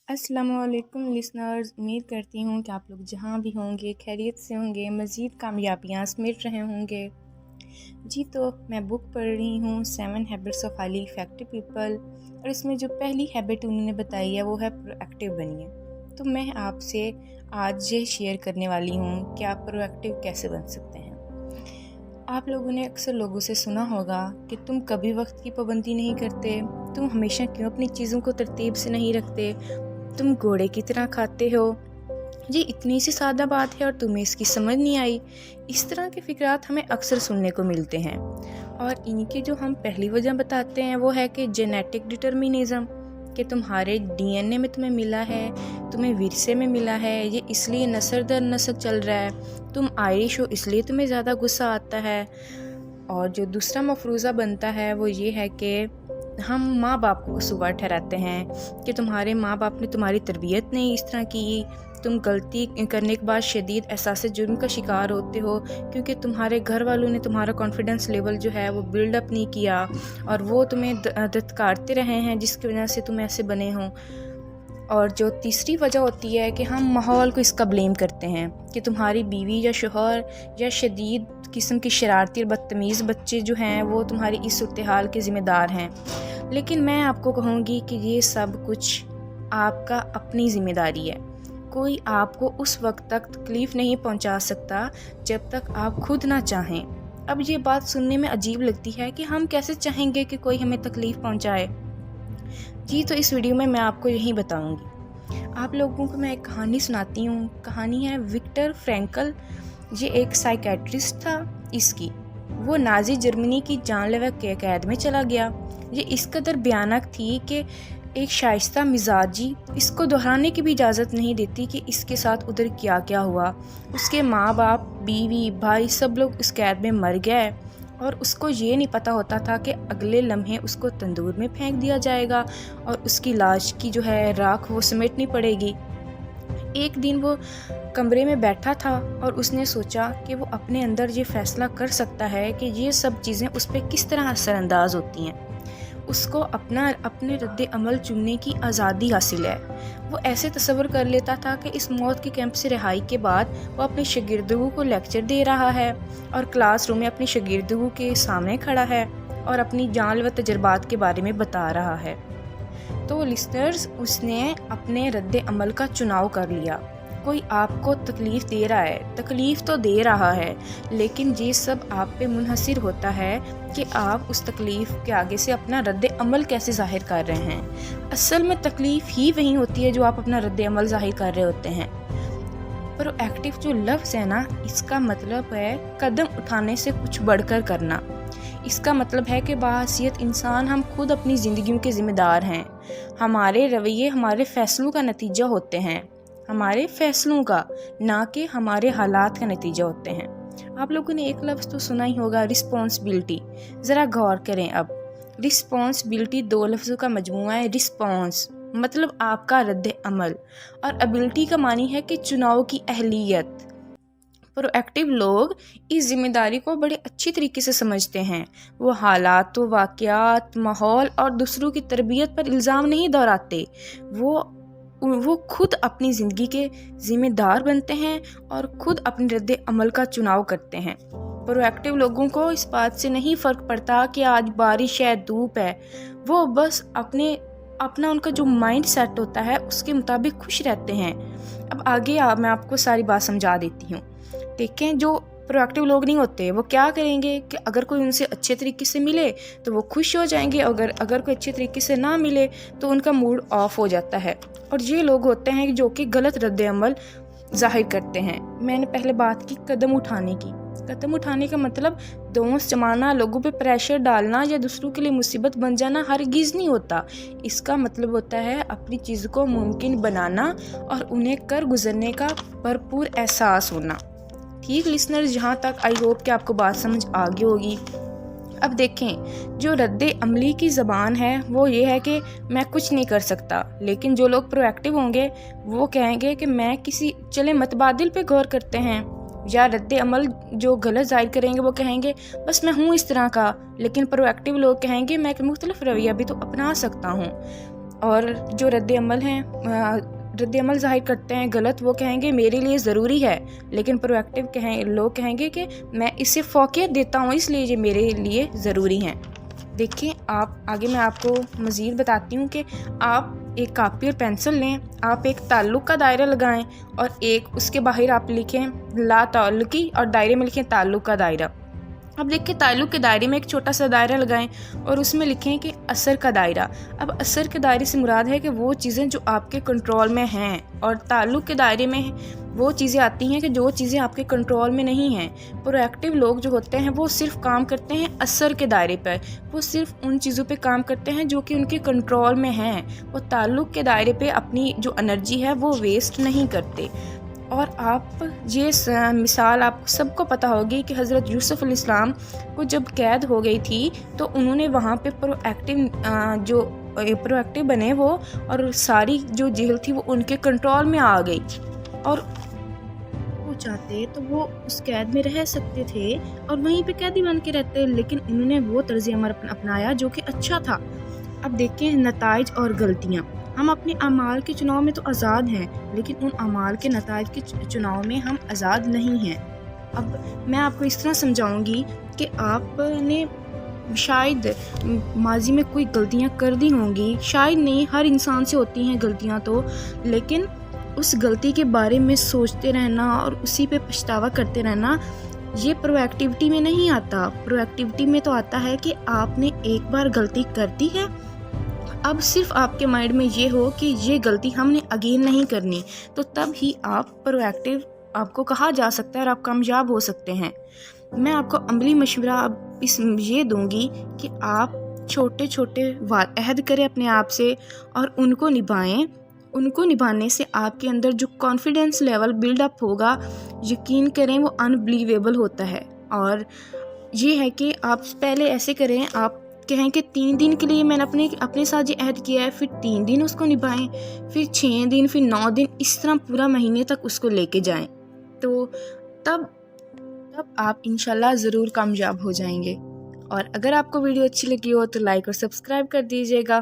अस्सलाम वालेकुम लिसनर्स। उम्मीद करती हूँ कि आप लोग जहाँ भी होंगे खैरियत से होंगे, मज़ीद कामयाबियाँ समेट रहे होंगे। जी तो मैं बुक पढ़ रही हूँ 7 habits of highly effective people, और इसमें जो पहली हैबिट उन्होंने बताई है वो है प्रोएक्टिव बनिए। तो मैं आपसे आज ये शेयर करने वाली हूँ कि आप प्रोएक्टिव कैसे बन सकते हैं। आप लोगों ने अक्सर लोगों से सुना होगा कि तुम कभी वक्त की पाबंदी नहीं करते, तुम हमेशा क्यों अपनी चीज़ों को तरतीब से नहीं रखते, तुम घोड़े की तरह खाते हो, ये इतनी सी सादा बात है और तुम्हें इसकी समझ नहीं आई। इस तरह के फिक्रात हमें अक्सर सुनने को मिलते हैं, और इनकी जो हम पहली वजह बताते हैं वो है कि जेनेटिक डिटर्मिनिज्म, कि तुम्हारे डीएनए में तुम्हें मिला है, तुम्हें विरसे में मिला है, ये इसलिए नस्ल दर नस्ल चल रहा है, तुम आयरिश हो इसलिए तुम्हें ज़्यादा गुस्सा आता है। और जो दूसरा मफरूज़ा बनता है वो ये है कि हम माँ बाप को कसूरवार ठहराते हैं कि तुम्हारे माँ बाप ने तुम्हारी तरबियत नहीं इस तरह की, तुम गलती करने के बाद शदीद एहसास जुर्म का शिकार होते हो क्योंकि तुम्हारे घर वालों ने तुम्हारा कॉन्फिडेंस लेवल जो है वो बिल्डअप नहीं किया और वो तुम्हें धत्कारते रहे हैं जिसकी वजह से तुम ऐसे बने हो। और जो तीसरी वजह होती है कि हम माहौल को इसका ब्लेम करते हैं कि तुम्हारी बीवी या शोहर या शदीद किस्म की शरारती और बदतमीज़ बच्चे जो हैं वो तुम्हारी इस सूरत हाल के ज़िम्मेदार हैं। लेकिन मैं आपको कहूँगी कि ये सब कुछ आपका अपनी ज़िम्मेदारी है। कोई आपको उस वक्त तक तकलीफ़ नहीं पहुँचा सकता जब तक आप खुद ना चाहें। अब ये बात सुनने में अजीब लगती है कि हम कैसे चाहेंगे कि कोई हमें तकलीफ़ पहुँचाए। जी तो इस वीडियो में मैं आपको यही बताऊंगी। आप लोगों को मैं एक कहानी सुनाती हूँ। कहानी है विक्टर फ्रैंकल। ये एक साइकेट्रिस्ट था। इसकी वो नाज़ी जर्मनी की जानलेवा कैद में चला गया। ये इस कदर भयानक थी कि एक शाइस्ता मिजाजी इसको दोहराने की भी इजाज़त नहीं देती कि इसके साथ उधर क्या क्या हुआ। उसके माँ बाप, बीवी, भाई सब लोग इस कैद में मर गए और उसको ये नहीं पता होता था कि अगले लम्हे उसको तंदूर में फेंक दिया जाएगा और उसकी लाश की जो है राख वो समेटनी पड़ेगी। एक दिन वो कमरे में बैठा था और उसने सोचा कि वो अपने अंदर ये फैसला कर सकता है कि ये सब चीज़ें उस पर किस तरह असरअंदाज होती हैं। उसको अपने रद्द अमल चुनने की आज़ादी हासिल है। वो ऐसे तसव्वुर कर लेता था कि इस मौत के कैंप से रिहाई के बाद वो अपने शागिर्दों को लेक्चर दे रहा है और क्लासरूम में अपने शागिर्दों के सामने खड़ा है और अपनी जानलेवा तजर्बात के बारे में बता रहा है। तो लिस्नर्स, उसने अपने रद्द अमल का चुनाव कर लिया। कोई आपको तकलीफ़ दे रहा है, तकलीफ़ तो दे रहा है, लेकिन ये सब आप पे मुनहसिर होता है कि आप उस तकलीफ़ के आगे से अपना रद्द अमल कैसे ज़ाहिर कर रहे हैं। असल में तकलीफ़ ही वही होती है जो आप अपना रद्द अमल ज़ाहिर कर रहे होते हैं। प्रोएक्टिव जो लफ्ज़ है ना, इसका मतलब है कदम उठाने से कुछ बढ़कर करना। इसका मतलब है कि बाहैसियत इंसान हम खुद अपनी ज़िंदगियों के ज़िम्मेदार हैं। हमारे रवैये हमारे फ़ैसलों का नतीजा होते हैं, हमारे फ़ैसलों का, ना कि हमारे हालात का नतीजा होते हैं। आप लोगों ने एक लफ्ज़ तो सुना ही होगा, रिस्पॉन्सिबिलिटी। ज़रा गौर करें। अब रिस्पॉन्सिबिलिटी दो लफ्ज़ों का मजमूआ है। रिस्पॉन्स मतलब आपका रद्द अमल, और एबिलिटी का मानी है कि चुनाव की अहलियत। प्रोएक्टिव लोग इस जिम्मेदारी को बड़े अच्छी तरीके से समझते हैं। वो हालात, वाक़यात, माहौल और दूसरों की तरबियत पर इल्ज़ाम नहीं दोहराते। वो खुद अपनी ज़िंदगी के ज़िम्मेदार बनते हैं और खुद अपने रद्द अमल का चुनाव करते हैं। प्रोएक्टिव लोगों को इस बात से नहीं फ़र्क पड़ता कि आज बारिश है, धूप है। वो बस अपना उनका जो माइंड सेट होता है उसके मुताबिक खुश रहते हैं। अब आगे मैं आपको सारी बात समझा देती हूँ। देखें, जो प्रोएक्टिव लोग नहीं होते वो क्या करेंगे कि अगर कोई उनसे अच्छे तरीके से मिले तो वो खुश हो जाएंगे, अगर कोई अच्छे तरीके से ना मिले तो उनका मूड ऑफ हो जाता है। और ये लोग होते हैं जो कि गलत रद्द अमल ज़ाहिर करते हैं। मैंने पहले बात की कदम उठाने की। कदम उठाने का मतलब दोस्त जमाना, लोगों पे प्रेशर डालना या दूसरों के लिए मुसीबत बन जाना हरगिज़ नहीं होता। इसका मतलब होता है अपनी चीज़ को मुमकिन बनाना और उन्हें कर गुजरने का भरपूर एहसास होना। ठीक लिसनर्स, यहाँ तक आई होप कि आपको बात समझ आ गई होगी। अब देखें, जो रद्द अमली की ज़बान है वो ये है कि मैं कुछ नहीं कर सकता। लेकिन जो लोग प्रोएक्टिव होंगे वो कहेंगे कि मैं चले मतबादिल पे गौर करते हैं। या रद्द अमल जो गलत ज़ाहिर करेंगे वो कहेंगे बस मैं हूँ इस तरह का। लेकिन प्रोएक्टिव लोग कहेंगे मैं एक मुख्तलिफ रवैया भी तो अपना सकता हूँ। اور جو رد عمل ظاہر کرتے ہیں غلط، وہ کہیں گے میرے لیے ضروری ہے، لیکن پرویکٹیو لوگ کہیں گے کہ میں اسے فوقیت دیتا ہوں اس لیے یہ میرے لیے ضروری ہیں۔ دیکھیں آگے میں آپ کو مزید بتاتی ہوں کہ آپ ایک کاپی اور پینسل لیں، آپ ایک تعلق کا دائرہ لگائیں اور ایک اس کے باہر آپ لکھیں لا تعلقی اور دائرے میں لکھیں تعلق کا دائرہ۔ اب دیکھیں تعلق کے دائرے میں ایک چھوٹا سا دائرہ لگائیں اور اس میں لکھیں کہ اثر کا دائرہ۔ اب اثر کے دائرے سے مراد ہے کہ وہ چیزیں جو آپ کے کنٹرول میں ہیں، اور تعلق کے دائرے میں وہ چیزیں آتی ہیں کہ جو چیزیں آپ کے کنٹرول میں نہیں ہیں۔ پرو ایکٹیو لوگ جو ہوتے ہیں وہ صرف کام کرتے ہیں اثر کے دائرے پر، وہ صرف ان چیزوں پہ کام کرتے ہیں جو کہ ان کے کنٹرول میں ہیں، وہ تعلق کے دائرے پہ اپنی جو انرجی ہے وہ ویسٹ نہیں کرتے۔ اور آپ یہ مثال آپ سب کو پتہ ہوگی کہ حضرت یوسف علیہ السلام کو جب قید ہو گئی تھی تو انہوں نے وہاں پہ پرو ایکٹیو بنے وہ، اور ساری جو جیل تھی وہ ان کے کنٹرول میں آ گئی، اور وہ چاہتے تو وہ اس قید میں رہ سکتے تھے اور وہیں پہ قیدی بن کے رہتے، لیکن انہوں نے وہ طرز عمل اپنایا جو کہ اچھا تھا۔ اب دیکھیں نتائج اور غلطیاں۔ ہم اپنے اعمال کے چناؤ میں تو آزاد ہیں، لیکن ان اعمال کے نتائج کے چناؤ میں ہم آزاد نہیں ہیں۔ اب میں آپ کو اس طرح سمجھاؤں گی کہ آپ نے شاید ماضی میں کوئی غلطیاں کر دی ہوں گی، شاید نہیں، ہر انسان سے ہوتی ہیں غلطیاں تو، لیکن اس غلطی کے بارے میں سوچتے رہنا اور اسی پہ پچھتاوا کرتے رہنا، یہ پرو ایکٹیویٹی میں نہیں آتا۔ پرو ایکٹیویٹی میں تو آتا ہے کہ آپ نے ایک بار غلطی کر دی ہے، اب صرف آپ کے مائنڈ میں یہ ہو کہ یہ غلطی ہم نے اگین نہیں کرنی، تو تب ہی آپ پرو ایکٹیو آپ کو کہا جا سکتا ہے اور آپ کامیاب ہو سکتے ہیں۔ میں آپ کو عملی مشورہ اب یہ دوں گی کہ آپ چھوٹے چھوٹے عہد کریں اپنے آپ سے اور ان کو نبھائیں۔ ان کو نبھانے سے آپ کے اندر جو کانفیڈنس لیول بلڈ اپ ہوگا، یقین کریں وہ انبلیویبل ہوتا ہے۔ اور یہ ہے کہ آپ پہلے ایسے کریں، آپ کہیں کہ 3 دن کے لیے میں نے اپنے ساتھ یہ عہد کیا ہے، پھر 3 دن اس کو نبھائیں، پھر 6 دن، پھر 9 دن، اس طرح پورا مہینے تک اس کو لے کے جائیں، تو تب آپ انشاءاللہ ضرور کامیاب ہو جائیں گے۔ اور اگر آپ کو ویڈیو اچھی لگی ہو تو لائک اور سبسکرائب کر دیجیے گا۔